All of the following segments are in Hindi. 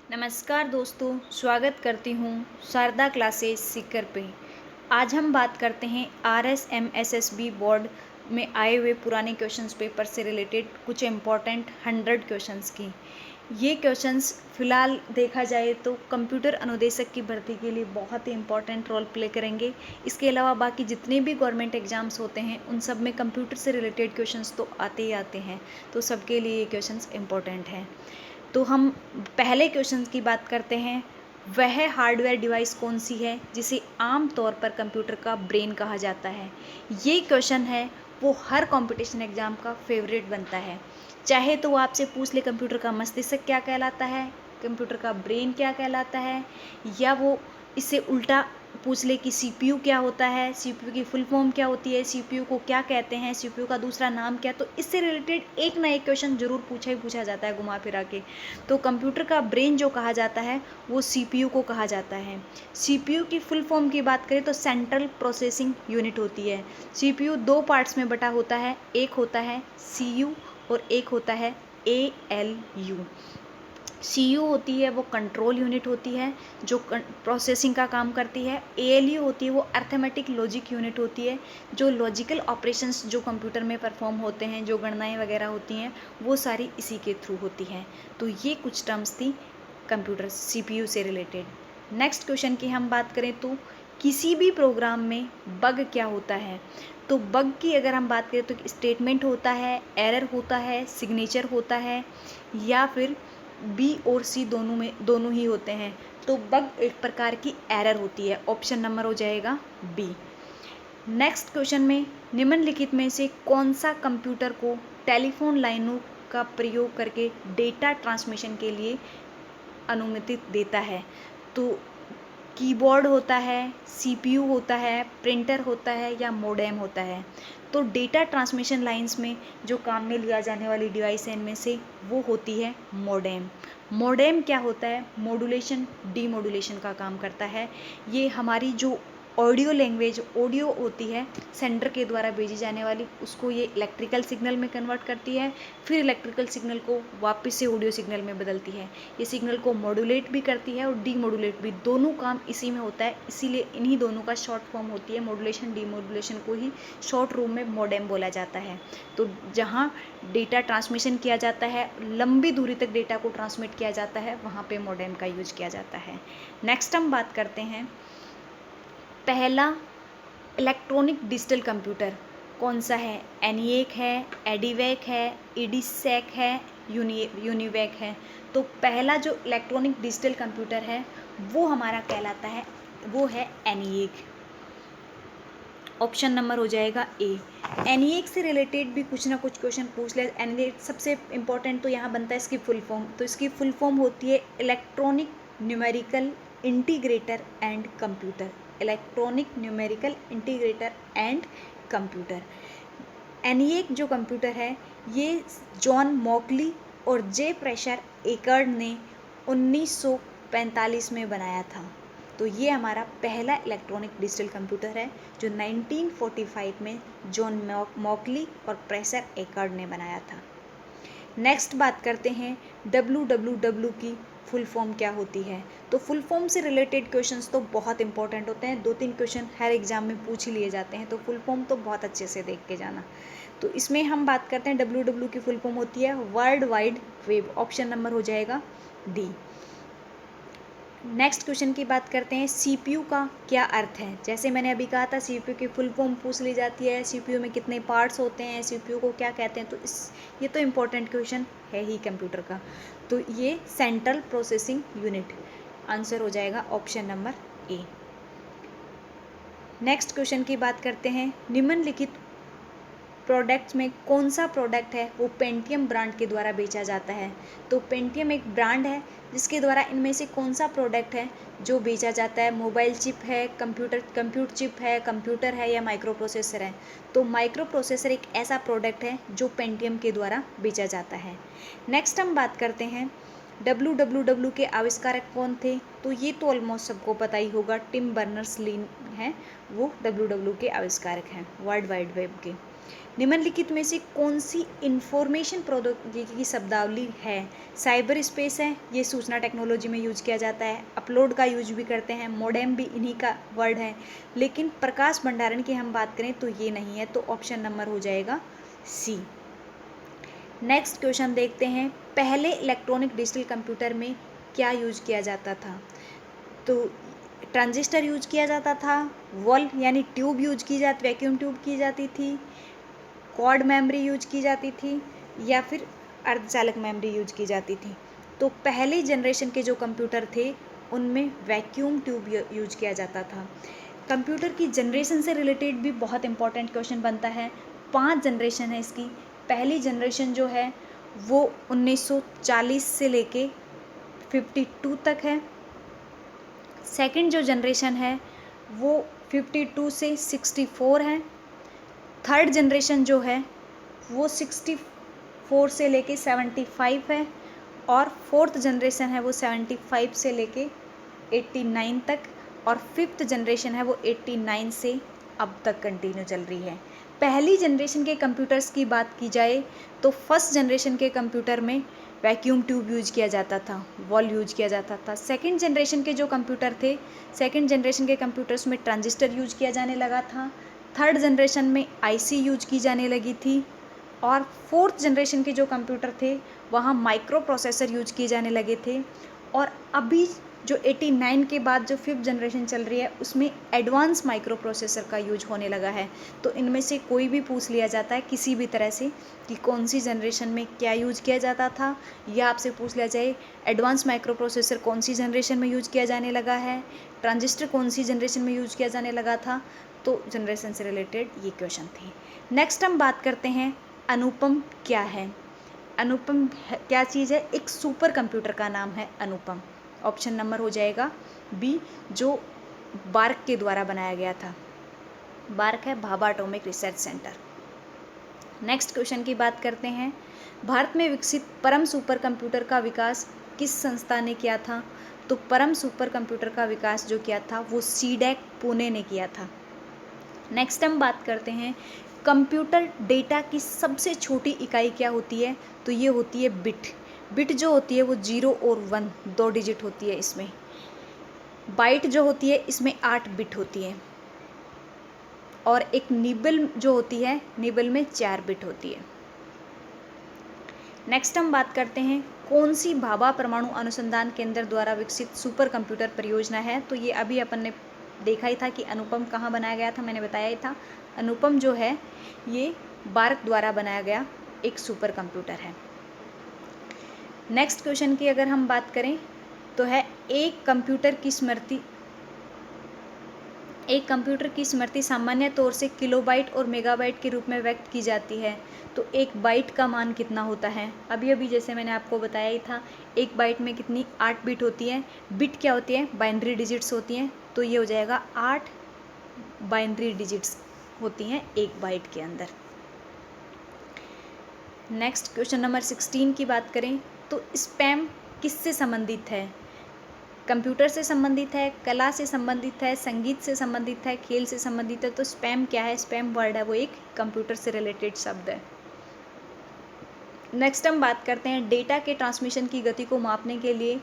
नमस्कार दोस्तों, स्वागत करती हूँ शारदा क्लासेस सीकर पे। आज हम बात करते हैं RSMSSB बोर्ड में आए हुए पुराने क्वेश्चंस पेपर से रिलेटेड कुछ इम्पोर्टेंट 100 क्वेश्चंस की। ये क्वेश्चंस फिलहाल देखा जाए तो कंप्यूटर अनुदेशक की भर्ती के लिए बहुत ही इम्पोर्टेंट रोल प्ले करेंगे। इसके अलावा बाकी जितने भी गवर्नमेंट एग्जाम्स होते हैं उन सब में कंप्यूटर से रिलेटेड क्वेश्चंस तो आते ही आते हैं, तो सबके लिए ये क्वेश्चंस इम्पोर्टेंट हैं। तो हम पहले क्वेश्चन की बात करते हैं। वह हार्डवेयर डिवाइस कौन सी है जिसे आम तौर पर कंप्यूटर का ब्रेन कहा जाता है? ये क्वेश्चन है वो हर कंपटीशन एग्जाम का फेवरेट बनता है। चाहे तो वो आपसे पूछ ले कंप्यूटर का मस्तिष्क क्या कहलाता है, कंप्यूटर का ब्रेन क्या कहलाता है, या वो इससे उल्टा पूछ ले कि सीपीयू क्या होता है, सीपीयू की फुल फॉर्म क्या होती है, सीपीयू को क्या कहते हैं, सीपीयू का दूसरा नाम क्या। तो इससे रिलेटेड एक ना एक क्वेश्चन जरूर पूछा ही पूछा जाता है घुमा फिरा के। तो कंप्यूटर का ब्रेन जो कहा जाता है वो सीपीयू को कहा जाता है। सीपीयू की फुल फॉर्म की बात करें तो सेंट्रल प्रोसेसिंग यूनिट होती है। सीपीयू दो पार्ट्स में बटा होता है, एक होता है सीयू और एक होता है एएलयू। सीयू होती है वो कंट्रोल यूनिट होती है जो प्रोसेसिंग का काम करती है। एएलयू होती है वो अर्थमेटिक लॉजिक यूनिट होती है जो लॉजिकल ऑपरेशंस जो कंप्यूटर में परफॉर्म होते हैं, जो गणनाएं वगैरह होती हैं वो सारी इसी के थ्रू होती हैं। तो ये कुछ टर्म्स थी कंप्यूटर सीपीयू से रिलेटेड। नेक्स्ट क्वेश्चन की हम बात करें तो किसी भी प्रोग्राम में बग क्या होता है? तो बग की अगर हम बात करें तो स्टेटमेंट होता है, एरर होता है, सिग्नेचर होता है, या फिर बी और सी दोनों ही होते हैं। तो बग एक प्रकार की एरर होती है। ऑप्शन नंबर हो जाएगा बी। नेक्स्ट क्वेश्चन में निम्नलिखित में से कौन सा कंप्यूटर को टेलीफोन लाइनों का प्रयोग करके डेटा ट्रांसमिशन के लिए अनुमति देता है? तो कीबोर्ड होता है, सीपीयू होता है, प्रिंटर होता है, या मोडेम होता है? तो डेटा ट्रांसमिशन लाइंस में जो काम में लिया जाने वाली डिवाइस है इनमें से वो होती है मोडेम। मोडेम क्या होता है? मॉड्यूलेशन डीमॉड्यूलेशन का काम करता है। ये हमारी जो ऑडियो लैंग्वेज ऑडियो होती है सेंडर के द्वारा भेजी जाने वाली, उसको ये इलेक्ट्रिकल सिग्नल में कन्वर्ट करती है, फिर इलेक्ट्रिकल सिग्नल को वापस से ऑडियो सिग्नल में बदलती है। ये सिग्नल को मॉड्यूलेट भी करती है और डीमॉड्यूलेट भी, दोनों काम इसी में होता है। इसीलिए इन्हीं दोनों का शॉर्ट फॉर्म होती है मॉड्यूलेशन डीमॉड्यूलेशन को ही शॉर्ट रूम में मोडेम बोला जाता है। तो जहाँ डेटा ट्रांसमिशन किया जाता है, लंबी दूरी तक डेटा को ट्रांसमिट किया जाता है, वहाँ पे मोडेम का यूज किया जाता है। नेक्स्ट हम बात करते हैं पहला इलेक्ट्रॉनिक डिजिटल कंप्यूटर कौन सा है? एनिएक है, एडीवैक है, ईडीसैक है, यूनिवैक है? तो पहला जो इलेक्ट्रॉनिक डिजिटल कंप्यूटर है वो हमारा कहलाता है, वो है एनिएक। ऑप्शन नंबर हो जाएगा ए। एनिएक से रिलेटेड भी कुछ ना कुछ क्वेश्चन पूछ ले। एनिएक सबसे इम्पोर्टेंट तो यहाँ बनता है इसकी फुल फॉर्म। तो इसकी फुल फॉर्म होती है electronic numerical integrator and computer. Electronic numerical integrator and computer. ENIAC जो कंप्यूटर है ये जॉन मॉकली और जे प्रेशर एकर्ड ने 1945 में बनाया था। तो ये हमारा पहला इलेक्ट्रॉनिक डिजिटल कंप्यूटर है जो 1945 में जॉन मॉकली और प्रेशर एकर्ड ने बनाया था। नेक्स्ट बात करते हैं WWW की फुल फॉर्म क्या होती है? तो फुल फॉर्म से रिलेटेड क्वेश्चंस तो बहुत इंपॉर्टेंट होते हैं, 2-3 क्वेश्चन हर एग्जाम में पूछ ही लिए जाते हैं, तो फुल फॉर्म तो बहुत अच्छे से देख के जाना। तो इसमें हम बात करते हैं WWW की फुल फॉर्म होती है world wide web. Option number हो जाएगा डी। नेक्स्ट क्वेश्चन की बात करते हैं सीपीयू का क्या अर्थ है? जैसे मैंने अभी कहा था सीपीयू की फुल फॉर्म पूछ ली जाती है, सीपीयू में कितने पार्ट्स होते हैं, सीपीयू को क्या कहते हैं। तो ये तो इम्पोर्टेंट क्वेश्चन है ही कंप्यूटर का। तो ये सेंट्रल प्रोसेसिंग यूनिट आंसर हो जाएगा option number A. Next question की बात करते हैं निम्नलिखित प्रोडक्ट्स में कौन सा प्रोडक्ट है वो पेंटियम ब्रांड के द्वारा बेचा जाता है? तो पेंटियम एक ब्रांड है जिसके द्वारा इनमें से कौन सा प्रोडक्ट है जो बेचा जाता है? मोबाइल चिप है, कंप्यूटर चिप है, कंप्यूटर है, या माइक्रो प्रोसेसर है? तो माइक्रो प्रोसेसर एक ऐसा प्रोडक्ट है जो पेंटियम के द्वारा बेचा जाता है। नेक्स्ट हम बात करते हैं WWW के आविष्कारक कौन थे? तो ये तो ऑलमोस्ट सबको पता ही होगा, टिम बर्नर्स ली हैं, वो WWW के आविष्कारक हैं वर्ल्ड वाइड वेब के। निम्नलिखित में से कौन सी इंफॉर्मेशन प्रौद्योगिकी की शब्दावली है? साइबर स्पेस है, ये सूचना टेक्नोलॉजी में यूज किया जाता है। अपलोड का यूज भी करते हैं, मोडेम भी इन्हीं का वर्ड है। लेकिन प्रकाश भंडारण की हम बात करें तो ये नहीं है, तो ऑप्शन नंबर हो जाएगा सी। नेक्स्ट क्वेश्चन देखते हैं, पहले इलेक्ट्रॉनिक डिजिटल कंप्यूटर में क्या यूज किया जाता था? तो ट्रांजिस्टर यूज किया जाता था, वॉल यानी ट्यूब यूज की जाती, वैक्यूम ट्यूब की जाती थी, क्वाड मेमोरी यूज की जाती थी, या फिर अर्धचालक मेमोरी यूज की जाती थी। तो पहले जनरेशन के जो कंप्यूटर थे उनमें वैक्यूम ट्यूब यूज किया जाता था। कंप्यूटर की जनरेशन से रिलेटेड भी बहुत इंपॉर्टेंट क्वेश्चन बनता है। 5 जनरेशन है इसकी। पहली जनरेशन जो है वो 1940 से लेके 52 तक है। सेकंड जो जनरेशन है वो 52 से 64 है। थर्ड जनरेशन जो है वो 64 से लेके 75 है। और फोर्थ जनरेशन है वो 75 से लेके 89 तक। और फिफ्थ जनरेशन है वो 89 से अब तक कंटिन्यू चल रही है। पहली जनरेशन के कंप्यूटर्स की बात की जाए तो फर्स्ट जनरेशन के कंप्यूटर में वैक्यूम ट्यूब यूज किया जाता था, वॉल यूज किया जाता था। सेकंड जनरेशन के जो कंप्यूटर थे, सेकंड जनरेशन के कंप्यूटर्स में ट्रांजिस्टर यूज किया जाने लगा था। थर्ड जनरेशन में आईसी यूज की जाने लगी थी। और फोर्थ जनरेशन के जो कंप्यूटर थे वहाँ माइक्रो प्रोसेसर यूज किए जाने लगे थे। और अभी जो 89 के बाद जो फिफ्थ जनरेशन चल रही है उसमें एडवांस माइक्रो प्रोसेसर का यूज होने लगा है। तो इनमें से कोई भी पूछ लिया जाता है किसी भी तरह से कि कौन सी जनरेशन में क्या यूज किया जाता था, या आपसे पूछ लिया जाए एडवांस माइक्रो प्रोसेसर कौन सी जनरेशन में यूज किया जाने लगा है, ट्रांजिस्टर कौन सी जनरेशन में यूज किया जाने लगा था, तो जनरेशन से रिलेटेड ये क्वेश्चन थे। नेक्स्ट हम बात करते हैं अनुपम क्या है। अनुपम क्या चीज़ है? एक सुपर कंप्यूटर का नाम है अनुपम। ऑप्शन नंबर हो जाएगा बी, जो बार्क के द्वारा बनाया गया था। बार्क है Bhabha atomic research centre. Next question की बात करते हैं, भारत में विकसित परम सुपर कंप्यूटर का विकास किस संस्था ने किया था? तो परम सुपर कंप्यूटर का विकास जो किया था वो सीडेक पुणे ने किया था। नेक्स्ट हम बात करते हैं, कंप्यूटर डेटा की सबसे छोटी इकाई क्या होती है? तो ये होती है बिट। बिट जो होती है वो 0 और 1 2 डिजिट होती है इसमें। बाइट जो होती है इसमें 8 बिट होती है। और एक निबल जो होती है, निबल में 4 बिट होती है। नेक्स्ट हम बात करते हैं, कौन सी भाभा परमाणु अनुसंधान केंद्र द्वारा विकसित सुपर कंप्यूटर परियोजना है? तो ये अभी अपन ने देखा ही था कि अनुपम कहाँ बनाया गया था, मैंने बताया ही था। अनुपम जो है ये बार्क द्वारा बनाया गया एक सुपर कंप्यूटर है। नेक्स्ट क्वेश्चन की अगर हम बात करें तो है, एक कंप्यूटर की स्मृति सामान्य तौर से किलोबाइट और मेगाबाइट के रूप में व्यक्त की जाती है। तो एक बाइट का मान कितना होता है? अभी अभी जैसे मैंने आपको बताया ही था, एक बाइट में कितनी 8 बिट होती है। बिट क्या होती है? बाइनरी डिजिट्स होती हैं। तो ये हो जाएगा 8 बाइनरी डिजिट्स होती हैं एक बाइट के अंदर। नेक्स्ट क्वेश्चन नंबर 16 की बात करें तो स्पैम किससे संबंधित है? कंप्यूटर से संबंधित है, कला से संबंधित है, संगीत से संबंधित है, खेल से संबंधित है। तो स्पैम क्या है? स्पैम वर्ड है वो एक कंप्यूटर से रिलेटेड शब्द है। नेक्स्ट हम बात करते हैं, डेटा के ट्रांसमिशन की गति को मापने के लिए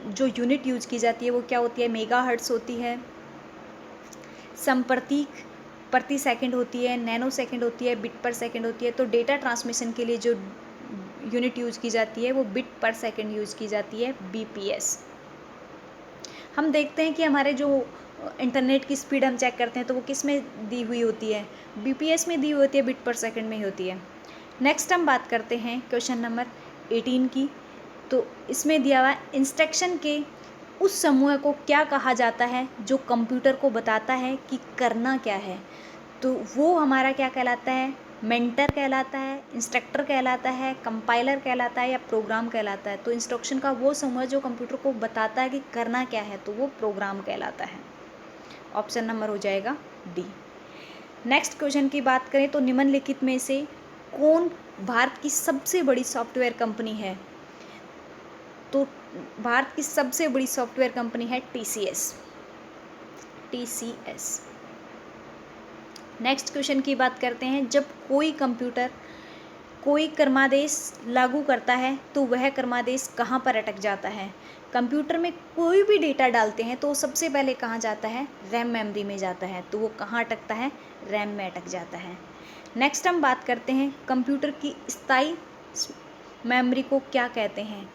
जो यूनिट यूज की जाती है वो क्या होती है? मेगाहर्ट्ज होती है, संपर्तिक प्रति सेकंड होती है, नैनो सेकंड होती है, बिट पर सेकंड होती है। तो डेटा ट्रांसमिशन के लिए जो यूनिट यूज की जाती है वो बिट पर सेकंड यूज की जाती है, बीपीएस। हम देखते हैं कि हमारे जो इंटरनेट की स्पीड हम चेक करते हैं तो वो किस में दी हुई होती है? बीपीएस में दी हुई होती है, बिट पर सेकंड में ही होती है। नेक्स्ट हम बात करते हैं क्वेश्चन नंबर 18 की। तो इसमें दिया हुआ इंस्ट्रक्शन के उस समूह को क्या कहा जाता है जो कंप्यूटर को बताता है कि करना क्या है? तो वो हमारा क्या कहलाता है? मेंटर कहलाता है, इंस्ट्रक्टर कहलाता है, कंपाइलर कहलाता है, या प्रोग्राम कहलाता है? तो इंस्ट्रक्शन का वो समूह जो कंप्यूटर को बताता है कि करना क्या है, तो वो प्रोग्राम कहलाता है। ऑप्शन नंबर हो जाएगा डी। नेक्स्ट क्वेश्चन की बात करें तो निम्नलिखित में से कौन भारत की सबसे बड़ी सॉफ्टवेयर कंपनी है? तो भारत की सबसे बड़ी सॉफ्टवेयर कंपनी है टीसीएस। नेक्स्ट क्वेश्चन की बात करते हैं, जब कोई कंप्यूटर कोई क्रमादेश लागू करता है तो वह क्रमादेश कहाँ पर अटक जाता है। कंप्यूटर में कोई भी डेटा डालते हैं तो सबसे पहले कहाँ जाता है, रैम मेमोरी में जाता है, तो वो कहाँ अटकता है, रैम में अटक जाता है। नेक्स्ट हम बात करते हैं कंप्यूटर की स्थायी मेमोरी को क्या कहते हैं।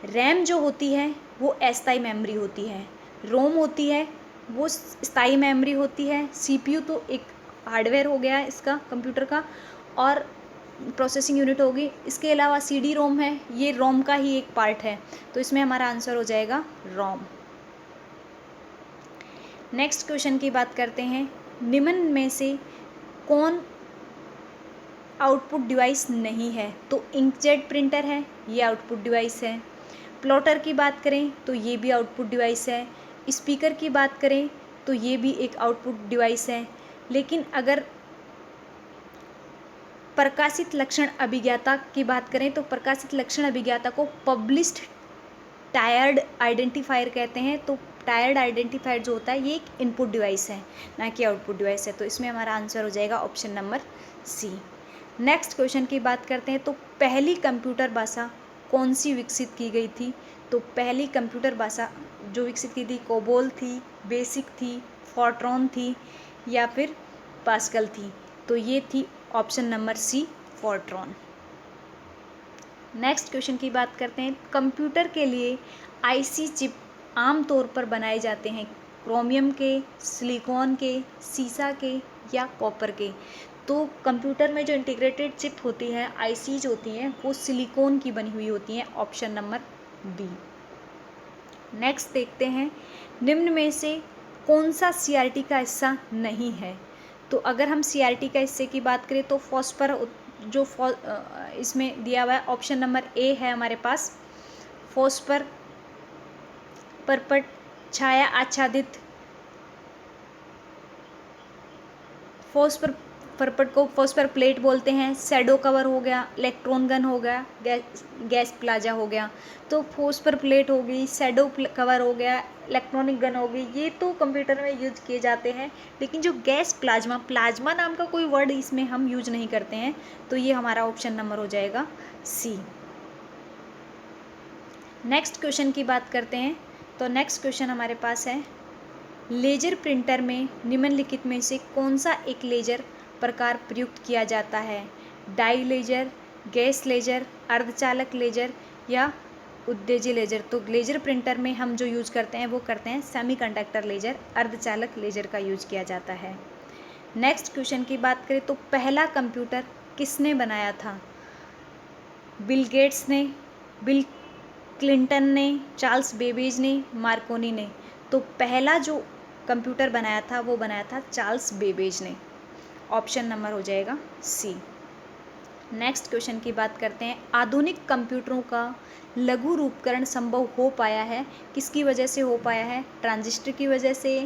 रैम जो होती है वो अस्थायी मेमोरी होती है, रोम होती है वो स्थायी मेमोरी होती है, सीपीयू तो एक हार्डवेयर हो गया इसका कंप्यूटर का और प्रोसेसिंग यूनिट होगी। इसके अलावा सीडी रोम है, ये रोम का ही एक पार्ट है, तो इसमें हमारा आंसर हो जाएगा रोम। नेक्स्ट क्वेश्चन की बात करते हैं, निम्न में से कौन आउटपुट डिवाइस नहीं है। तो इंकजेट प्रिंटर है, ये आउटपुट डिवाइस है। प्लॉटर की बात करें तो ये भी आउटपुट डिवाइस है। स्पीकर की बात करें तो ये भी एक आउटपुट डिवाइस है। लेकिन अगर प्रकाशित लक्षण अभिज्ञाता की बात करें तो प्रकाशित लक्षण अभिज्ञाता को पब्लिश्ड टायर्ड आइडेंटिफायर कहते हैं। तो टायर्ड आइडेंटिफायर जो होता है ये एक इनपुट डिवाइस है, ना कि आउटपुट डिवाइस है, तो इसमें हमारा आंसर हो जाएगा option number C. Next question की बात करते हैं, तो पहली कंप्यूटर भाषा कौन सी विकसित की गई थी। तो पहली कंप्यूटर भाषा जो विकसित की थी कोबोल थी, बेसिक थी, फोर्ट्रॉन थी या फिर पास्कल थी। तो ये थी option number C, Fortran. Next question की बात करते हैं, कंप्यूटर के लिए आईसी चिप आमतौर पर बनाए जाते हैं क्रोमियम के, सिलिकॉन के, सीसा के या कॉपर के। तो कंप्यूटर में जो इंटीग्रेटेड चिप होती है, आईसीज होती हैं, वो सिलिकॉन की बनी हुई होती हैं, ऑप्शन नंबर बी। नेक्स्ट देखते हैं, निम्न में से कौन सा सीआरटी का हिस्सा नहीं है। तो अगर हम सीआरटी का हिस्से की बात करें तो फॉस्फर जो इसमें दिया हुआ है ऑप्शन नंबर ए है हमारे पास। फॉस्फर परपट छाया आच्छादित, फॉस्फर परपट को फॉस्फर प्लेट बोलते हैं। शैडो कवर हो गया, इलेक्ट्रॉन गन हो गया, गैस प्लाजा हो गया। तो फॉस्फर प्लेट हो गई, शैडो कवर हो गया, इलेक्ट्रॉनिक गन हो गई, ये तो कंप्यूटर में यूज किए जाते हैं। लेकिन जो गैस प्लाज्मा, प्लाज्मा नाम का कोई वर्ड इसमें हम यूज नहीं करते हैं, तो ये हमारा ऑप्शन नंबर हो जाएगा सी। नेक्स्ट क्वेश्चन की बात करते हैं, तो नेक्स्ट क्वेश्चन हमारे पास है, लेजर प्रिंटर में निम्नलिखित में से कौन सा एक लेजर प्रकार प्रयुक्त किया जाता है। डाई लेजर, गैस लेजर, अर्धचालक लेजर या उत्तेजी लेजर। तो लेजर प्रिंटर में हम जो यूज करते हैं वो करते हैं सेमीकंडक्टर लेजर, अर्धचालक लेजर का यूज किया जाता है। नेक्स्ट क्वेश्चन की बात करें तो पहला कंप्यूटर किसने बनाया था। बिल गेट्स ने, बिल क्लिंटन ने, चार्ल्स बेबेज ने, मार्कोनी ने। तो पहला जो कंप्यूटर बनाया था वो बनाया था चार्ल्स बेबेज ने, ऑप्शन नंबर हो जाएगा सी। नेक्स्ट क्वेश्चन की बात करते हैं, आधुनिक कंप्यूटरों का लघु रूपकरण संभव हो पाया है, किसकी वजह से हो पाया है। ट्रांजिस्टर की वजह से,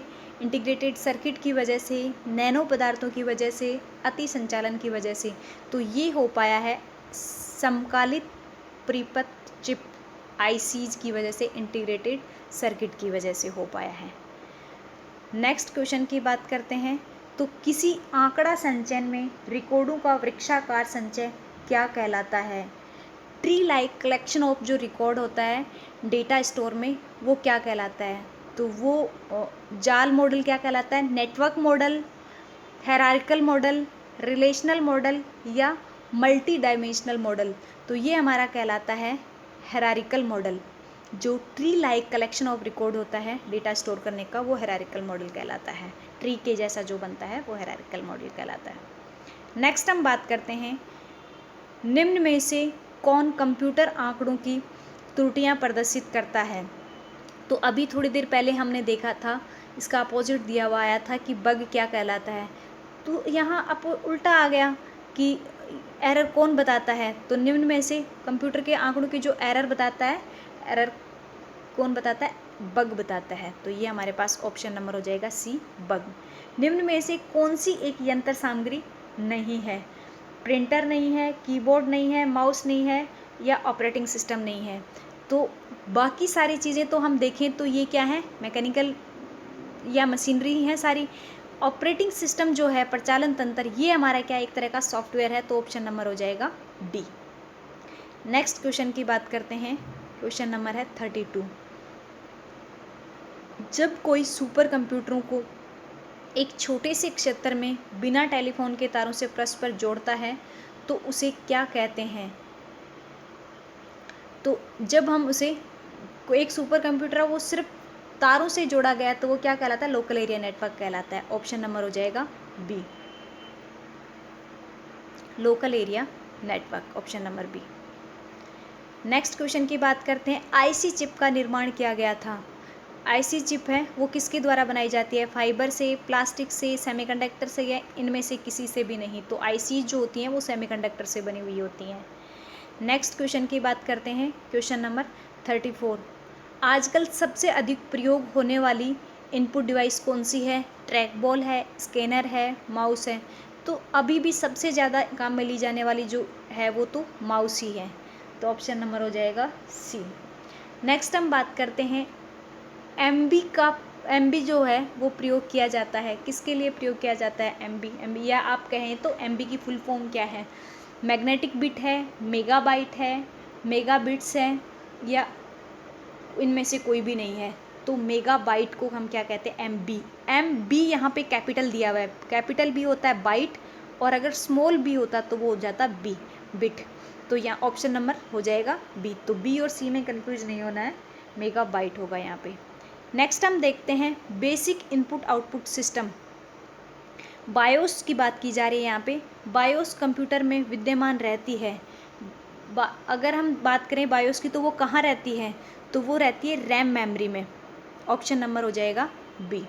इंटीग्रेटेड सर्किट की वजह से, नैनो पदार्थों की वजह से, अति संचालन की वजह से। तो ये हो पाया है समकालित परिपथ चिप आईसीज की वजह से, इंटीग्रेटेड सर्किट की वजह से हो पाया है। नेक्स्ट क्वेश्चन की बात करते हैं, तो किसी आंकड़ा संचयन में रिकॉर्डों का वृक्षाकार संचय क्या कहलाता है। ट्री लाइक कलेक्शन ऑफ जो रिकॉर्ड होता है डेटा स्टोर में, वो क्या कहलाता है। तो वो जाल मॉडल क्या कहलाता है, network model, hierarchical model, relational model या मल्टी डायमेंशनल मॉडल। तो ये हमारा कहलाता है हायरार्किकल मॉडल। जो tree like collection of record होता है डेटा स्टोर करने का, वो हायरार्किकल मॉडल कहलाता है। ट्री के जैसा जो बनता है वो हायरार्किकल मॉडल कहलाता है। नेक्स्ट हम बात करते हैं, निम्न में से कौन कंप्यूटर आंकड़ों की त्रुटियां प्रदर्शित करता है। तो अभी थोड़ी देर पहले हमने देखा था, इसका अपोजिट दिया हुआ आया था कि बग क्या कहलाता है। तो यहाँ अब उल्टा आ गया कि एरर कौन बताता है। तो निम्न में से कंप्यूटर के आंकड़ों की जो एरर बताता है, एरर कौन बताता है, बग बताता है। तो ये हमारे पास ऑप्शन नंबर हो जाएगा सी, बग। निम्न में से कौन सी एक यंत्र सामग्री नहीं है। प्रिंटर नहीं है, कीबोर्ड नहीं है, माउस नहीं है या ऑपरेटिंग सिस्टम नहीं है। तो बाकी सारी चीज़ें तो हम देखें तो ये क्या है, मैकेनिकल या मशीनरी ही हैं सारी। ऑपरेटिंग सिस्टम जो है, प्रचालन तंत्र, ये हमारा क्या एक तरह का सॉफ्टवेयर है, तो ऑप्शन नंबर हो जाएगा डी। नेक्स्ट क्वेश्चन की बात करते हैं। क्वेश्चन नंबर है 32। जब कोई सुपर कंप्यूटरों को एक छोटे से क्षेत्र में बिना टेलीफोन के तारों से परस्पर जोड़ता है तो उसे क्या कहते हैं? तो जब हम उसे एक सुपर कंप्यूटर है वो सिर्फ तारों से जोड़ा गया तो वो क्या कहलाता है? लोकल एरिया नेटवर्क कहलाता है। ऑप्शन नंबर हो जाएगा B, local area network, option number B. Next question की बात करते हैं। आईसी चिप का निर्माण किया गया था। आईसी चिप है वो किसके द्वारा बनाई जाती है? फाइबर से, प्लास्टिक से, सेमीकंडक्टर से, या इनमें से किसी से भी नहीं। तो आईसी जो होती हैं वो सेमीकंडक्टर से बनी हुई होती हैं। नेक्स्ट क्वेश्चन की बात करते हैं। Question number 34। आजकल सबसे अधिक प्रयोग होने वाली इनपुट डिवाइस कौन सी है? ट्रैक बॉल है, स्कैनर है, माउस है। तो अभी भी सबसे ज़्यादा काम में ली जाने वाली जो है वो तो माउस ही है। तो ऑप्शन नंबर हो जाएगा सी। नेक्स्ट हम बात करते हैं एमबी का। एमबी जो है वो प्रयोग किया जाता है, किसके लिए प्रयोग किया जाता है? एमबी या आप कहें तो एमबी की फुल फॉर्म क्या है? मैग्नेटिक बिट है, मेगाबाइट है, मेगाबिट्स है, या इनमें से कोई भी नहीं है। तो मेगाबाइट को हम क्या कहते हैं? एमबी। एमबी यहाँ पे कैपिटल दिया हुआ है, कैपिटल बी होता है बाइट, और अगर स्मॉल बी होता तो वो हो जाता बी, बिट। तो यहाँ ऑप्शन नंबर हो जाएगा बी। तो बी और सी में कंफ्यूज नहीं होना है, मेगाबाइट होगा यहाँ पे। नेक्स्ट हम देखते हैं basic input output system. BIOS की बात की जा रही है यहाँ पे। बायोस कंप्यूटर में विद्यमान रहती है। अगर हम बात करें बायोस की तो वो कहाँ रहती है? तो वो रहती है रैम मेमोरी में। ऑप्शन नंबर हो जाएगा बी।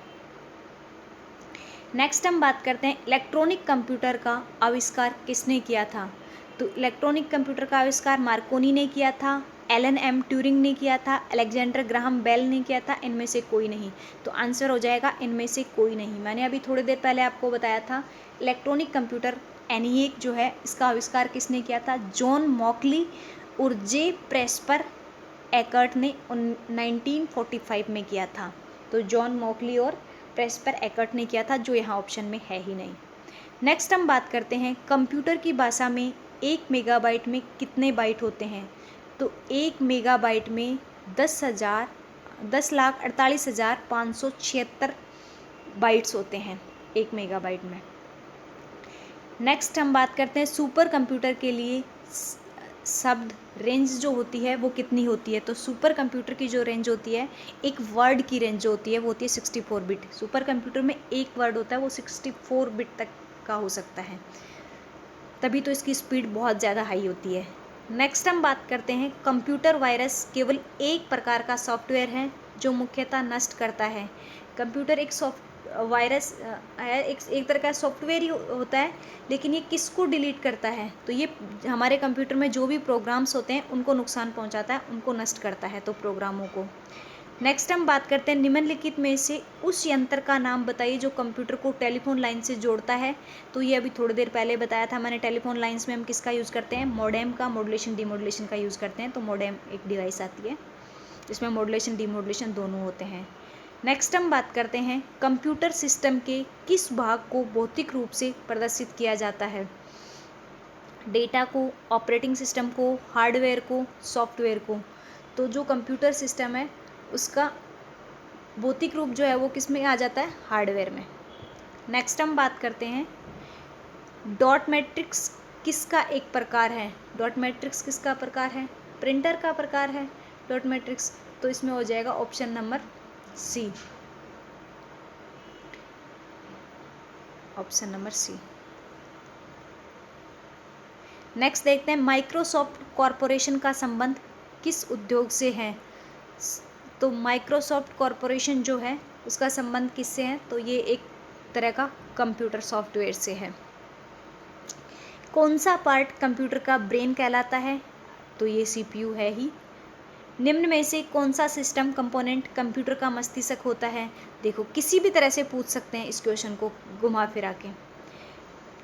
नेक्स्ट हम बात करते हैं इलेक्ट्रॉनिक कंप्यूटर का आविष्कार किसने किया था? तो इलेक्ट्रॉनिक कंप्यूटर का आविष्कार मार्कोनी ने किया था, एलन एम ट्यूरिंग ने किया था, अलेक्जेंडर ग्राहम बेल ने किया था, इनमें से कोई नहीं। तो आंसर हो जाएगा इनमें से कोई नहीं। मैंने अभी थोड़ी देर पहले आपको बताया था इलेक्ट्रॉनिक कंप्यूटर एनिएक जो है इसका आविष्कार किसने किया था? जॉन मॉकली और जे प्रेस्पर एकर्ट ने 1945 में किया था। तो जॉन मॉकली और प्रेस्पर एकर्ट ने किया था, जो यहाँ ऑप्शन में है ही नहीं। नेक्स्ट हम बात करते हैं कंप्यूटर की भाषा में 1 मेगाबाइट में कितने बाइट होते हैं? तो 1 मेगाबाइट में 10,48,576 बाइट्स होते हैं 1 मेगाबाइट में। नेक्स्ट हम बात करते हैं सुपर कंप्यूटर के लिए शब्द रेंज जो होती है वो कितनी होती है? तो सुपर कंप्यूटर की जो रेंज होती है, एक वर्ड की रेंज जो होती है वो होती है 64 बिट। सुपर कंप्यूटर में एक वर्ड होता है वो 64 बिट तक का हो सकता है, तभी तो इसकी स्पीड बहुत ज़्यादा हाई होती है। नेक्स्ट हम बात करते हैं कंप्यूटर वायरस केवल एक प्रकार का सॉफ्टवेयर है जो मुख्यतः नष्ट करता है। कंप्यूटर एक वायरस है, एक तरह का सॉफ्टवेयर ही होता है, लेकिन ये किसको डिलीट करता है? तो ये हमारे कंप्यूटर में जो भी प्रोग्राम्स होते हैं उनको नुकसान पहुंचाता है, उनको नष्ट करता है, तो प्रोग्रामों को। नेक्स्ट हम बात करते हैं निम्नलिखित में से उस यंत्र का नाम बताइए जो कंप्यूटर को टेलीफोन लाइन से जोड़ता है। तो ये अभी थोड़ी देर पहले बताया था मैंने, टेलीफोन लाइंस में हम किसका यूज़ करते हैं? मॉडेम का, मॉड्यूलेशन डीमॉड्यूलेशन का यूज़ करते हैं। तो मॉडेम एक डिवाइस आती है जिसमें मॉड्यूलेशन डीमॉड्यूलेशन दोनों होते हैं। नेक्स्ट हम बात करते हैं कंप्यूटर सिस्टम के किस भाग को भौतिक रूप से प्रदर्शित किया जाता है? डेटा को, ऑपरेटिंग सिस्टम को, हार्डवेयर को, सॉफ्टवेयर को। तो जो कंप्यूटर सिस्टम है उसका भौतिक रूप जो है वो किस में आ जाता है? हार्डवेयर में। नेक्स्ट हम बात करते हैं डॉट मैट्रिक्स किसका एक प्रकार है? डॉट मैट्रिक्स किसका प्रकार है? प्रिंटर का प्रकार है डॉट मैट्रिक्स। तो इसमें हो जाएगा option number C, option number C. Next देखते हैं माइक्रोसॉफ्ट कॉरपोरेशन का संबंध किस उद्योग से है? तो माइक्रोसॉफ्ट कॉरपोरेशन जो है उसका संबंध किससे है? तो ये एक तरह का कंप्यूटर सॉफ्टवेयर से है। कौन सा पार्ट कंप्यूटर का ब्रेन कहलाता है? तो ये सीपीयू है ही। निम्न में से कौन सा सिस्टम कंपोनेंट कंप्यूटर का मस्तिष्क होता है? देखो किसी भी तरह से पूछ सकते हैं इस क्वेश्चन को घुमा फिरा के।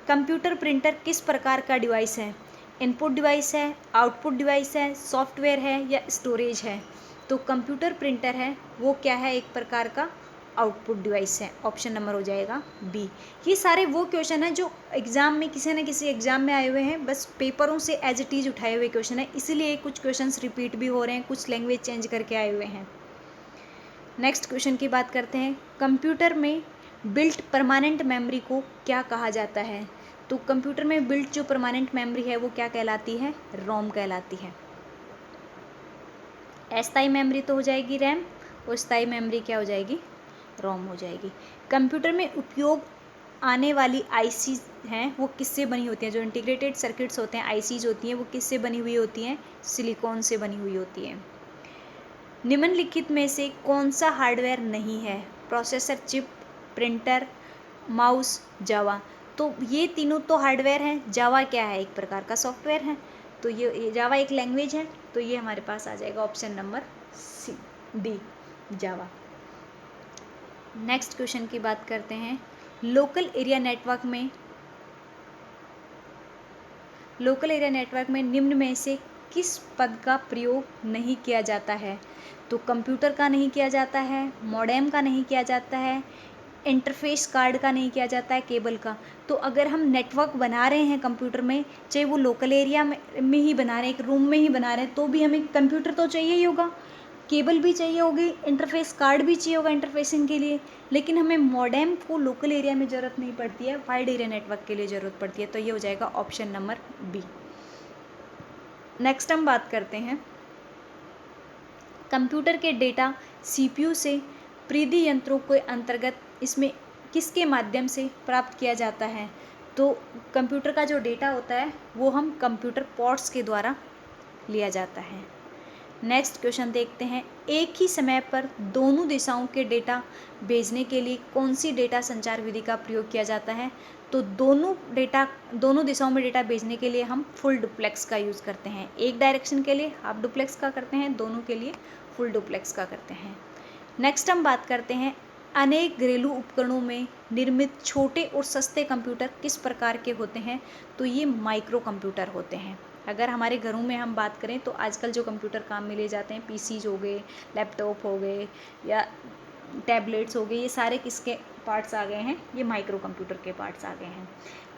कंप्यूटर प्रिंटर किस प्रकार का डिवाइस है? इनपुट डिवाइस है, आउटपुट डिवाइस है, सॉफ्टवेयर है, या स्टोरेज है? तो कंप्यूटर प्रिंटर है वो क्या है? एक प्रकार का आउटपुट डिवाइस है। ऑप्शन नंबर हो जाएगा बी। ये सारे वो क्वेश्चन हैं जो एग्जाम में किसी न किसी एग्जाम में आए हुए हैं, बस पेपरों से एज इट इज उठाए हुए क्वेश्चन है, इसीलिए कुछ क्वेश्चंस रिपीट भी हो रहे हैं, कुछ लैंग्वेज चेंज करके आए हुए हैं। नेक्स्ट क्वेश्चन की बात करते हैं। कंप्यूटर में बिल्ट परमानेंट मेमोरी को क्या कहा जाता है? तो कंप्यूटर में बिल्ट जो परमानेंट मेमोरी है वो क्या कहलाती है? रोम कहलाती है। अस्थायी मेमोरी तो हो जाएगी रैम, और स्थायी मेमोरी क्या हो जाएगी? रोम हो जाएगी। कंप्यूटर में उपयोग आने वाली आईसी हैं वो किससे बनी होती हैं? जो इंटीग्रेटेड सर्किट्स होते हैं, आईसीज होती हैं, वो किससे बनी हुई होती हैं? सिलिकॉन से बनी हुई होती हैं। निम्नलिखित में से कौन सा हार्डवेयर नहीं है? प्रोसेसर चिप, प्रिंटर, माउस, जावा। तो ये तीनों तो हार्डवेयर हैं। जावा क्या है? एक प्रकार का सॉफ्टवेयर है। तो ये जावा एक लैंग्वेज है, तो ये हमारे पास आ जाएगा ऑप्शन नंबर सी, डी, जावा। नेक्स्ट क्वेश्चन की बात करते हैं। लोकल एरिया नेटवर्क में निम्न में से किस पद का प्रयोग नहीं किया जाता है? तो कंप्यूटर का नहीं किया जाता है, मॉडेम का नहीं किया जाता है, इंटरफेस कार्ड का नहीं किया जाता है, केबल का। तो अगर हम नेटवर्क बना रहे हैं कंप्यूटर में, चाहे वो लोकल एरिया में ही बना रहे हैं, एक रूम में ही बना रहे हैं, तो भी हमें कंप्यूटर तो चाहिए ही होगा, केबल भी चाहिए होगी, इंटरफेस कार्ड भी चाहिए होगा इंटरफेसिंग के लिए। लेकिन हमें मॉडेम को लोकल एरिया में ज़रूरत नहीं पड़ती है, वाइड एरिया नेटवर्क के लिए ज़रूरत पड़ती है। तो ये हो जाएगा ऑप्शन नंबर बी। नेक्स्ट हम बात करते हैं। कंप्यूटर के डेटा सीपीयू से परिधि यंत्रों के अंतर्गत इसमें किसके माध्यम से प्राप्त किया जाता है? तो कंप्यूटर का जो डेटा होता है वो हम कंप्यूटर पोर्ट्स के द्वारा लिया जाता है। नेक्स्ट क्वेश्चन देखते हैं। एक ही समय पर दोनों दिशाओं के डेटा भेजने के लिए कौन सी डेटा संचार विधि का प्रयोग किया जाता है? तो दोनों दिशाओं में डेटा भेजने के लिए हम फुल डुप्लेक्स का यूज़ करते हैं। एक डायरेक्शन के लिए हाफ डुप्लेक्स का करते हैं, दोनों के लिए फुल डुप्लेक्स का करते हैं। नेक्स्ट हम बात करते हैं। अनेक घरेलू उपकरणों में निर्मित छोटे और सस्ते कंप्यूटर किस प्रकार के होते हैं? तो ये माइक्रो कंप्यूटर होते हैं। अगर हमारे घरों में हम बात करें तो आजकल जो कंप्यूटर काम में ले जाते हैं, पीसीज हो गए, लैपटॉप हो गए या टैबलेट्स हो गए, ये सारे किसके पार्ट्स आ गए हैं? ये माइक्रो कंप्यूटर के पार्ट्स आ गए हैं।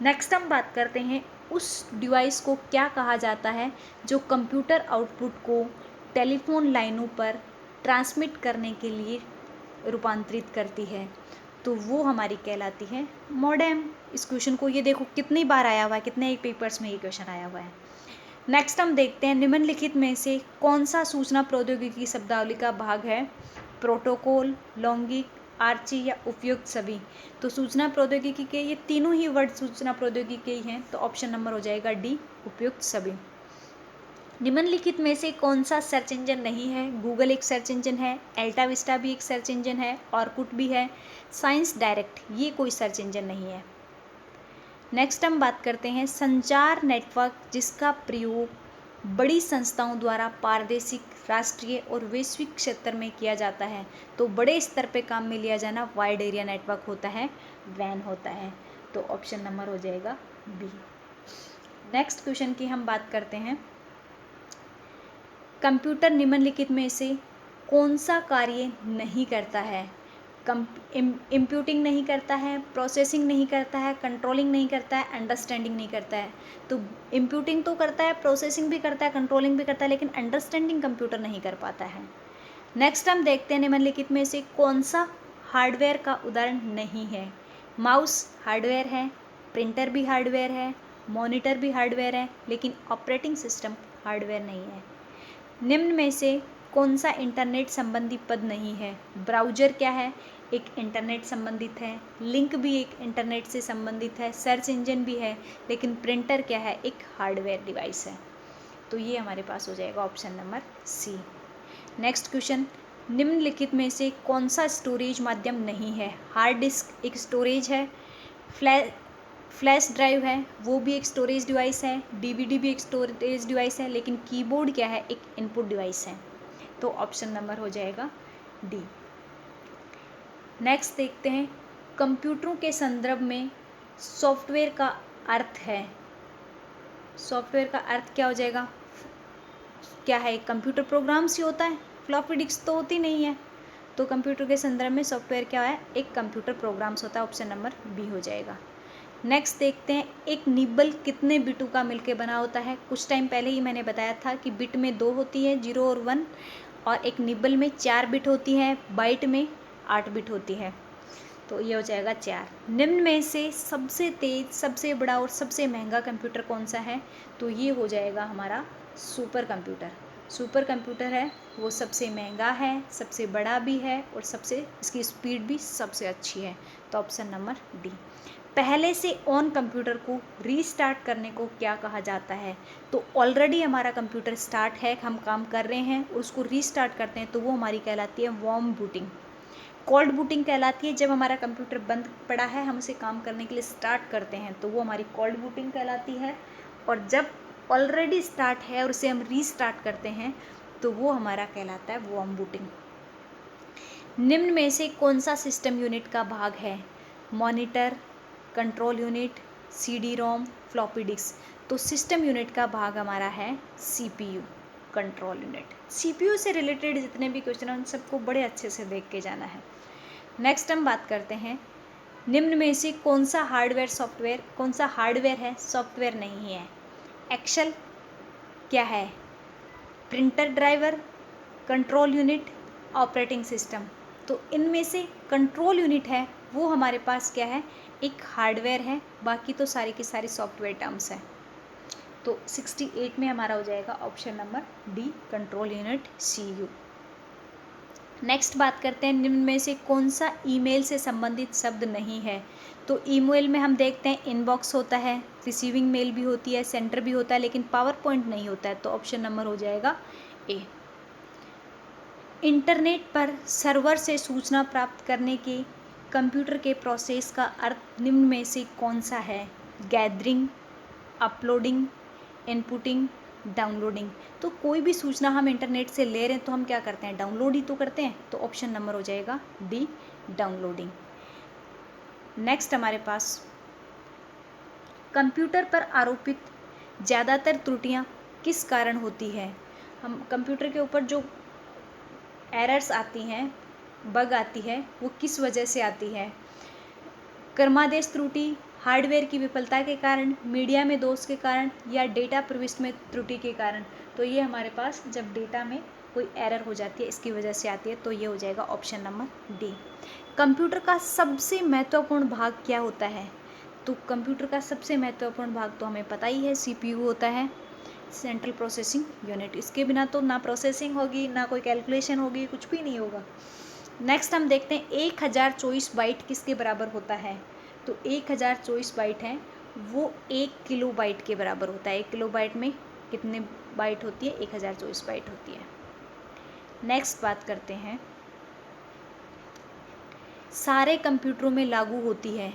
नेक्स्ट हम बात करते हैं उस डिवाइस को क्या कहा जाता है जो कंप्यूटर आउटपुट को टेलीफोन लाइनों पर ट्रांसमिट करने के लिए रूपांतरित करती है? तो वो हमारी कहलाती है मॉडेम। इस क्वेश्चन को ये देखो कितनी बार आया हुआ है, कितने एक पेपर्स में ये क्वेश्चन आया हुआ है। नेक्स्ट हम देखते हैं निम्नलिखित में से कौन सा सूचना प्रौद्योगिकी शब्दावली का भाग है? प्रोटोकॉल, लौंगिक, आर्ची या उपयुक्त सभी। तो सूचना प्रौद्योगिकी के ये तीनों ही वर्ड सूचना प्रौद्योगिकी के ही हैं, तो ऑप्शन नंबर हो जाएगा डी, उपयुक्त सभी। निम्नलिखित में से कौन सा सर्च इंजन नहीं है? गूगल एक सर्च इंजन है, एल्टा विस्टा भी एक सर्च इंजन है, ऑर्कुट भी है, साइंस डायरेक्ट ये कोई सर्च इंजन नहीं है। नेक्स्ट हम बात करते हैं संचार नेटवर्क जिसका प्रयोग बड़ी संस्थाओं द्वारा प्रादेशिक, राष्ट्रीय और वैश्विक क्षेत्र में किया जाता है। तो बड़े स्तर पे काम में लिया जाना वाइड एरिया नेटवर्क होता है, वैन होता है। तो ऑप्शन नंबर हो जाएगा बी। नेक्स्ट क्वेश्चन की हम बात करते हैं। कंप्यूटर निम्नलिखित में से कौन सा कार्य नहीं करता है? इम्प्यूटिंग नहीं करता है, प्रोसेसिंग नहीं करता है, कंट्रोलिंग नहीं करता है, अंडरस्टैंडिंग नहीं करता है। तो इम्प्यूटिंग तो करता है, प्रोसेसिंग भी करता है, कंट्रोलिंग भी करता है, लेकिन अंडरस्टैंडिंग कंप्यूटर नहीं कर पाता है। नेक्स्ट हम देखते हैं निम्नलिखित में से कौन सा हार्डवेयर का उदाहरण नहीं है? माउस हार्डवेयर है, प्रिंटर भी हार्डवेयर है, मॉनिटर भी हार्डवेयर है, लेकिन ऑपरेटिंग सिस्टम हार्डवेयर नहीं है। निम्न में से कौन सा इंटरनेट संबंधी पद नहीं है? ब्राउज़र क्या है? एक इंटरनेट संबंधित है, लिंक भी एक इंटरनेट से संबंधित है, सर्च इंजन भी है, लेकिन प्रिंटर क्या है? एक हार्डवेयर डिवाइस है। तो ये हमारे पास हो जाएगा option number C. Next question. निम्नलिखित में से कौन सा स्टोरेज माध्यम नहीं है? हार्ड डिस्क एक स्टोरेज है, फ्लैश ड्राइव है, वो भी एक स्टोरेज डिवाइस है, डीवीडी भी एक स्टोरेज डिवाइस है, लेकिन कीबोर्ड क्या है? एक इनपुट डिवाइस है। तो ऑप्शन नंबर हो जाएगा डी। नेक्स्ट देखते हैं कंप्यूटरों के संदर्भ में सॉफ्टवेयर का अर्थ है। सॉफ्टवेयर का अर्थ क्या हो जाएगा? क्या है? कंप्यूटर प्रोग्राम्स ही होता है, फ्लॉपी डिस्क तो होती नहीं है। तो कंप्यूटर के संदर्भ में सॉफ्टवेयर क्या है, एक कंप्यूटर प्रोग्राम्स होता है, ऑप्शन नंबर बी हो जाएगा। नेक्स्ट देखते हैं, एक निबल कितने बिटों का मिलकर बना होता है। कुछ टाइम पहले ही मैंने बताया था कि बिट में 2 होती है, 0 और 1, और एक निबल में 4 बिट होती है, बाइट में 8 बिट होती है, तो ये हो जाएगा 4। निम्न में से सबसे तेज, सबसे बड़ा और सबसे महंगा कंप्यूटर कौन सा है, तो ये हो जाएगा हमारा सुपर कंप्यूटर। सुपर कंप्यूटर है वो सबसे महंगा है, सबसे बड़ा भी है और सबसे इसकी स्पीड भी सबसे अच्छी है, तो ऑप्शन नंबर डी। पहले से ऑन कंप्यूटर को रीस्टार्ट करने को क्या कहा जाता है, तो ऑलरेडी हमारा कंप्यूटर स्टार्ट है, हम काम कर रहे हैं और उसको रीस्टार्ट करते हैं तो वो हमारी कहलाती है वार्म बूटिंग। कोल्ड बूटिंग कहलाती है जब हमारा कंप्यूटर बंद पड़ा है, हम उसे काम करने के लिए स्टार्ट करते हैं तो वो हमारी कोल्ड बूटिंग कहलाती है, और जब ऑलरेडी स्टार्ट है और उसे हम रीस्टार्ट करते हैं तो वो हमारा कहलाता है वार्म बूटिंग। निम्न में से कौन सा सिस्टम यूनिट का भाग है, मॉनिटर, कंट्रोल यूनिट, CD रोम, फ्लॉपी डिस्क, तो सिस्टम यूनिट का भाग हमारा है CPU, कंट्रोल यूनिट। CPU से रिलेटेड जितने भी क्वेश्चन हैं उन सबको बड़े अच्छे से देख के जाना है। नेक्स्ट हम बात करते हैं, निम्न में से कौन सा हार्डवेयर सॉफ्टवेयर, कौन सा हार्डवेयर है सॉफ्टवेयर नहीं है। एक्सेल क्या है, printer driver, control unit, operating system, तो इनमें से कंट्रोल यूनिट है वो हमारे पास क्या है, एक हार्डवेयर है, बाकी तो सारी की सारी सॉफ्टवेयर टर्म्स है, तो 68 में हमारा हो जाएगा option number D, control unit CU। Next बात करते हैं, निम्न में से कौन सा ईमेल से संबंधित शब्द नहीं है, तो ईमेल में हम देखते हैं इनबॉक्स होता है, रिसीविंग मेल भी होती है, सेंटर भी होता है, लेकिन पावर पॉइंट नहीं होता है, तो ऑप्शन नंबर हो जाएगा ए। इंटरनेट पर सर्वर से सूचना प्राप्त करने के कंप्यूटर के प्रोसेस का अर्थ निम्न में से कौन सा है, गैदरिंग, अपलोडिंग, इनपुटिंग, डाउनलोडिंग, तो कोई भी सूचना हम इंटरनेट से ले रहे हैं तो हम क्या करते हैं, डाउनलोड ही तो करते हैं, तो ऑप्शन नंबर हो जाएगा डी, डाउनलोडिंग। नेक्स्ट हमारे पास, कंप्यूटर पर आरोपित ज़्यादातर त्रुटियां किस कारण होती है, हम कंप्यूटर के ऊपर जो एरर्स आती हैं, बग आती है, वो किस वजह से आती है, क्रमादेश त्रुटि, हार्डवेयर की विफलता के कारण, मीडिया में दोष के कारण, या डेटा प्रविष्टि में त्रुटि के कारण, तो ये हमारे पास जब डेटा में कोई एरर हो जाती है इसकी वजह से आती है, तो ये हो जाएगा ऑप्शन नंबर डी। कंप्यूटर का सबसे महत्वपूर्ण भाग क्या होता है, तो कंप्यूटर का सबसे महत्वपूर्ण भाग तो हमें पता ही है, CPU होता है, सेंट्रल प्रोसेसिंग यूनिट, इसके बिना तो ना प्रोसेसिंग होगी, ना कोई कैलकुलेशन होगी, कुछ भी नहीं होगा। नेक्स्ट हम देखते हैं 1024 बाइट किसके बराबर होता है, तो 1024 बाइट है वो 1 किलो बाइट के बराबर होता है। 1 किलो बाइट में कितने बाइट होती है, 1024 बाइट होती है। नेक्स्ट बात करते हैं, सारे कंप्यूटरों में लागू होती है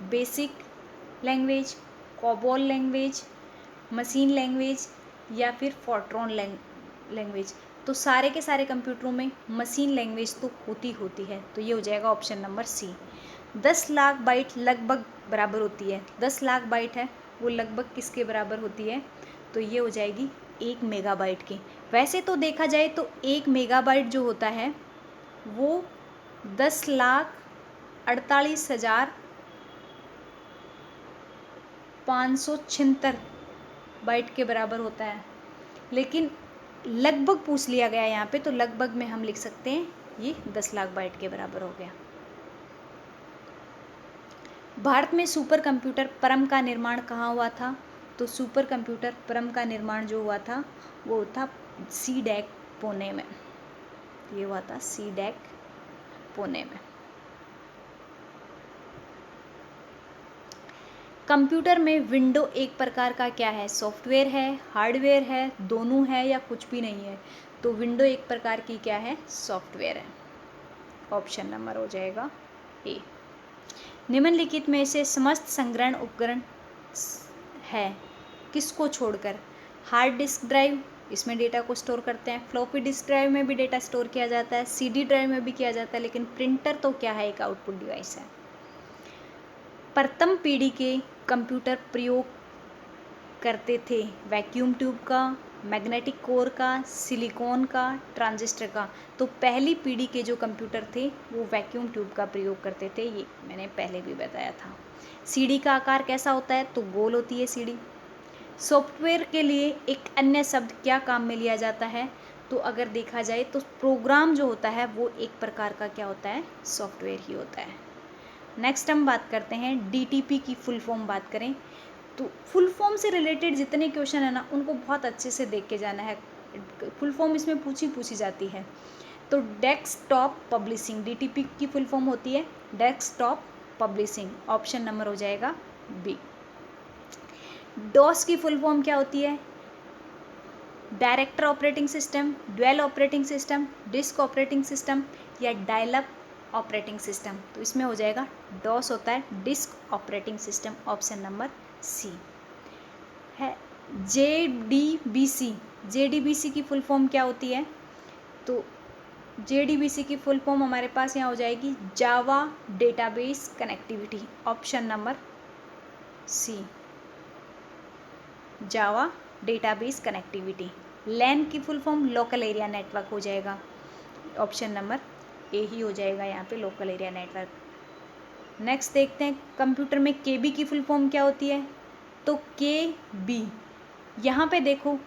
basic language, COBOL language, machine language, या फिर फोर्ट्रॉन लैंग्वेज, तो सारे के सारे कंप्यूटरों में मशीन लैंग्वेज तो होती है, तो ये हो जाएगा option number C. 10 lakh byte लगभग बराबर होती है, 10 लाख बाइट है वो लगभग किसके बराबर होती है, तो ये हो जाएगी 1 मेगाबाइट की। वैसे तो देखा जाए तो 1 मेगाबाइट जो होता है वो 10,48,576 बाइट के बराबर होता है, लेकिन लगभग पूछ लिया गया यहाँ पे, तो लगभग में हम लिख सकते हैं ये 10 लाख बाइट के बराबर हो गया। भारत में सुपर कंप्यूटर परम का निर्माण कहाँ हुआ था, तो सुपर कंप्यूटर परम का निर्माण जो हुआ था वो था CDAC पुणे में, ये हुआ था CDAC पुणे में। कंप्यूटर में विंडो एक प्रकार का क्या है, सॉफ्टवेयर है, हार्डवेयर है, दोनों है, या कुछ भी नहीं है, तो विंडो एक प्रकार की क्या है, सॉफ्टवेयर है, ऑप्शन नंबर हो जाएगा ए। निम्नलिखित में से समस्त संग्रहण उपकरण है किसको छोड़कर, हार्ड डिस्क ड्राइव, इसमें डेटा को स्टोर करते हैं, फ्लॉपी डिस्क ड्राइव में भी डेटा स्टोर किया जाता है, CD ड्राइव में भी किया जाता है, लेकिन प्रिंटर तो क्या है, एक आउटपुट डिवाइस है। प्रथम पीढ़ी के कंप्यूटर प्रयोग करते थे वैक्यूम ट्यूब का, मैग्नेटिक कोर का, सिलिकॉन का, ट्रांजिस्टर का। तो पहली पीढ़ी के जो कंप्यूटर थे वो वैक्यूम ट्यूब का प्रयोग करते थे, ये मैंने पहले भी बताया था। सीडी का आकार कैसा होता है? तो गोल होती है सीडी। सॉफ्टवेयर के लिए एक अन्य शब्द क्या काम में लिया जाता है? तो अगर देखा जाए तो प्रोग्राम जो होता है वो एक प्रकार का क्या होता है? सॉफ्टवेयर ही होता है। नेक्स्ट हम बात करते हैं डीटीपी की फुल फॉर्म बात करें तो फुल फॉर्म से रिलेटेड जितने क्वेश्चन है ना उनको बहुत अच्छे से देख के जाना है। फुल फॉर्म इसमें पूछी जाती है। तो डेस्कटॉप पब्लिशिंग, डीटीपी की फुल फॉर्म होती है डेस्कटॉप पब्लिशिंग। ऑप्शन नंबर हो जाएगा बी। डॉस की फुल फॉर्म क्या होती है? Director operating system, dwell operating system, disk operating system या डायल अप ऑपरेटिंग सिस्टम। तो इसमें हो जाएगा डॉस होता है disk operating system. Option number C है। जेडीबीसी की फुल फॉर्म क्या होती है? तो जेडीबीसी की फुल फॉर्म हमारे पास यहाँ हो जाएगी Java database connectivity. Option number C, Java database connectivity. LAN की full form local area network हो जाएगा। ऑप्शन नंबर ए ही हो जाएगा यहाँ पे, लोकल एरिया नेटवर्क। नेक्स्ट देखते हैं कंप्यूटर में केबी की फुल फॉर्म क्या होती है? तो केबी, यहाँ पे देखो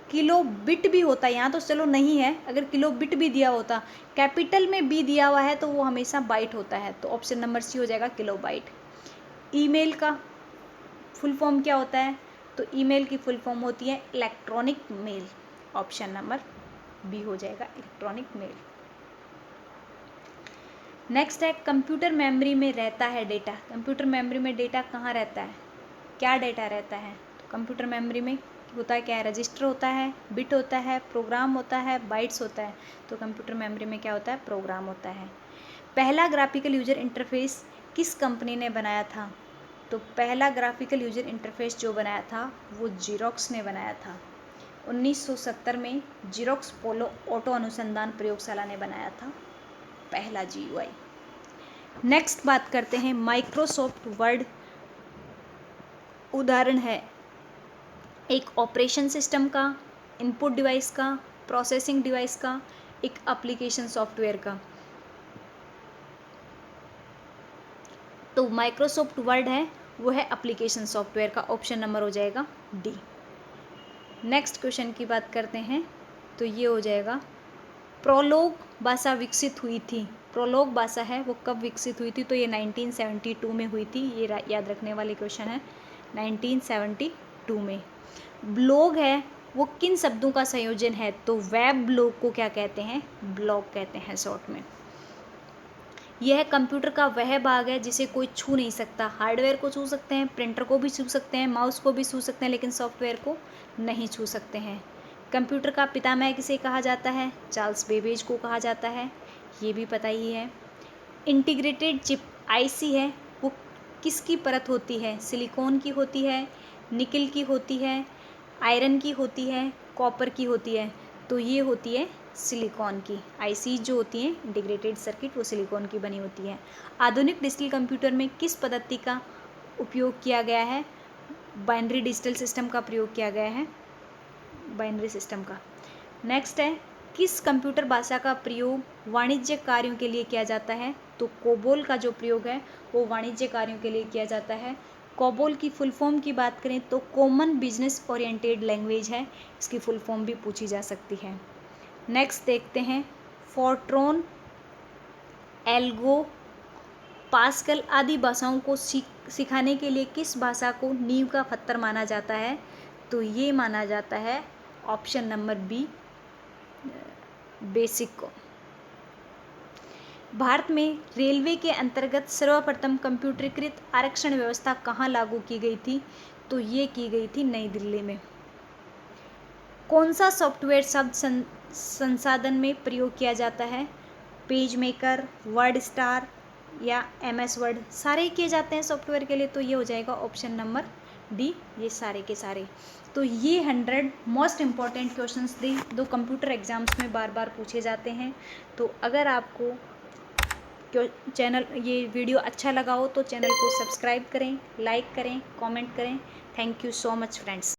किलो बिट भी होता है, यहाँ तो चलो नहीं है, अगर किलो बिट भी दिया होता, कैपिटल में बी दिया हुआ है तो वो हमेशा बाइट होता है। तो ऑप्शन नंबर सी हो जाएगा किलो बाइट। ईमेल का फुल फॉर्म क्या होता है? तो ईमेल की फुल फॉर्म होती है electronic mail. Option number B हो जाएगा इलेक्ट्रॉनिक मेल। नेक्स्ट है कंप्यूटर मेमोरी में रहता है डेटा। कंप्यूटर मेमोरी में डेटा कहाँ रहता है? क्या डेटा रहता है? तो कंप्यूटर मेमोरी में होता है क्या है? रजिस्टर होता है, बिट होता है, प्रोग्राम होता है, बाइट्स होता है। तो कंप्यूटर मेमोरी में क्या होता है? प्रोग्राम होता है। पहला ग्राफिकल यूजर इंटरफेस किस कंपनी ने बनाया था? तो पहला ग्राफिकल यूजर इंटरफेस जो बनाया था वो जीरोक्स ने बनाया था। 1970 में जीरोक्स पोलो ऑटो अनुसंधान प्रयोगशाला ने बनाया था पहला GUI। नेक्स्ट बात करते हैं माइक्रोसॉफ्ट वर्ड। उदाहरण है एक ऑपरेशन सिस्टम का, इनपुट डिवाइस का, प्रोसेसिंग डिवाइस का, एक एप्लीकेशन सॉफ्टवेयर का। तो माइक्रोसॉफ्ट वर्ड है वो है एप्लीकेशन सॉफ्टवेयर का। ऑप्शन नंबर हो जाएगा डी। नेक्स्ट क्वेश्चन की बात करते हैं तो ये हो जाएगा प्रोलोग भाषा विकसित हुई थी। प्रोलोग भाषा है वो कब विकसित हुई थी? तो ये 1972 में हुई थी। ये याद रखने वाले क्वेश्चन है, 1972 में। ब्लॉग है वो किन शब्दों का संयोजन है? तो वेब ब्लॉग को क्या कहते हैं? ब्लॉग कहते हैं शॉर्ट में। यह कंप्यूटर का वह भाग है जिसे कोई छू नहीं सकता। हार्डवेयर को छू सकते हैं, प्रिंटर को भी छू सकते हैं, माउस को भी छू सकते हैं, लेकिन सॉफ्टवेयर को नहीं छू सकते हैं। कंप्यूटर का पितामह किसे कहा जाता है? चार्ल्स बेबेज को कहा जाता है, ये भी पता ही है। इंटीग्रेटेड चिप IC है वो किसकी परत होती है? सिलिकॉन की होती है, निकल की होती है, आयरन की होती है, कॉपर की होती है। तो ये होती है सिलिकॉन की। IC जो होती हैं इंटीग्रेटेड सर्किट वो सिलिकॉन की बनी होती है। आधुनिक डिजिटल कंप्यूटर में किस पद्धति का उपयोग किया गया है? बाइनरी डिजिटल सिस्टम का प्रयोग किया गया है, बाइनरी सिस्टम का। नेक्स्ट है किस कंप्यूटर भाषा का प्रयोग वाणिज्य कार्यों के लिए किया जाता है? तो कोबोल का जो प्रयोग है वो वाणिज्य कार्यों के लिए किया जाता है। कोबोल की फुल फॉर्म की बात करें तो कॉमन बिजनेस ओरिएंटेड लैंग्वेज है, इसकी फुल फॉर्म भी पूछी जा सकती है। नेक्स्ट देखते हैं फोर्ट्रॉन, एल्गो, पास्कल आदि भाषाओं को सिखाने के लिए किस भाषा को नींव का पत्थर माना जाता है? तो ये माना जाता है ऑप्शन नंबर बी, बेसिक को। भारत में रेलवे के अंतर्गत सर्वप्रथम कंप्यूटरीकृत आरक्षण व्यवस्था कहाँ लागू की गई थी? तो ये की गई थी नई दिल्ली में। कौन सा सॉफ्टवेयर शब्द संसाधन में प्रयोग किया जाता है? पेज मेकर, वर्ड स्टार या MS वर्ड, सारे किए जाते हैं सॉफ्टवेयर के लिए। तो ये हो जाएगा ऑप्शन नंबर डी, ये सारे के सारे। तो ये 100 मोस्ट इम्पॉर्टेंट क्वेश्चंस थे जो कंप्यूटर एग्जाम्स में बार बार पूछे जाते हैं। तो अगर आपको चैनल ये वीडियो अच्छा लगा हो तो चैनल को सब्सक्राइब करें, लाइक करें, कमेंट करें। Thank you so much friends.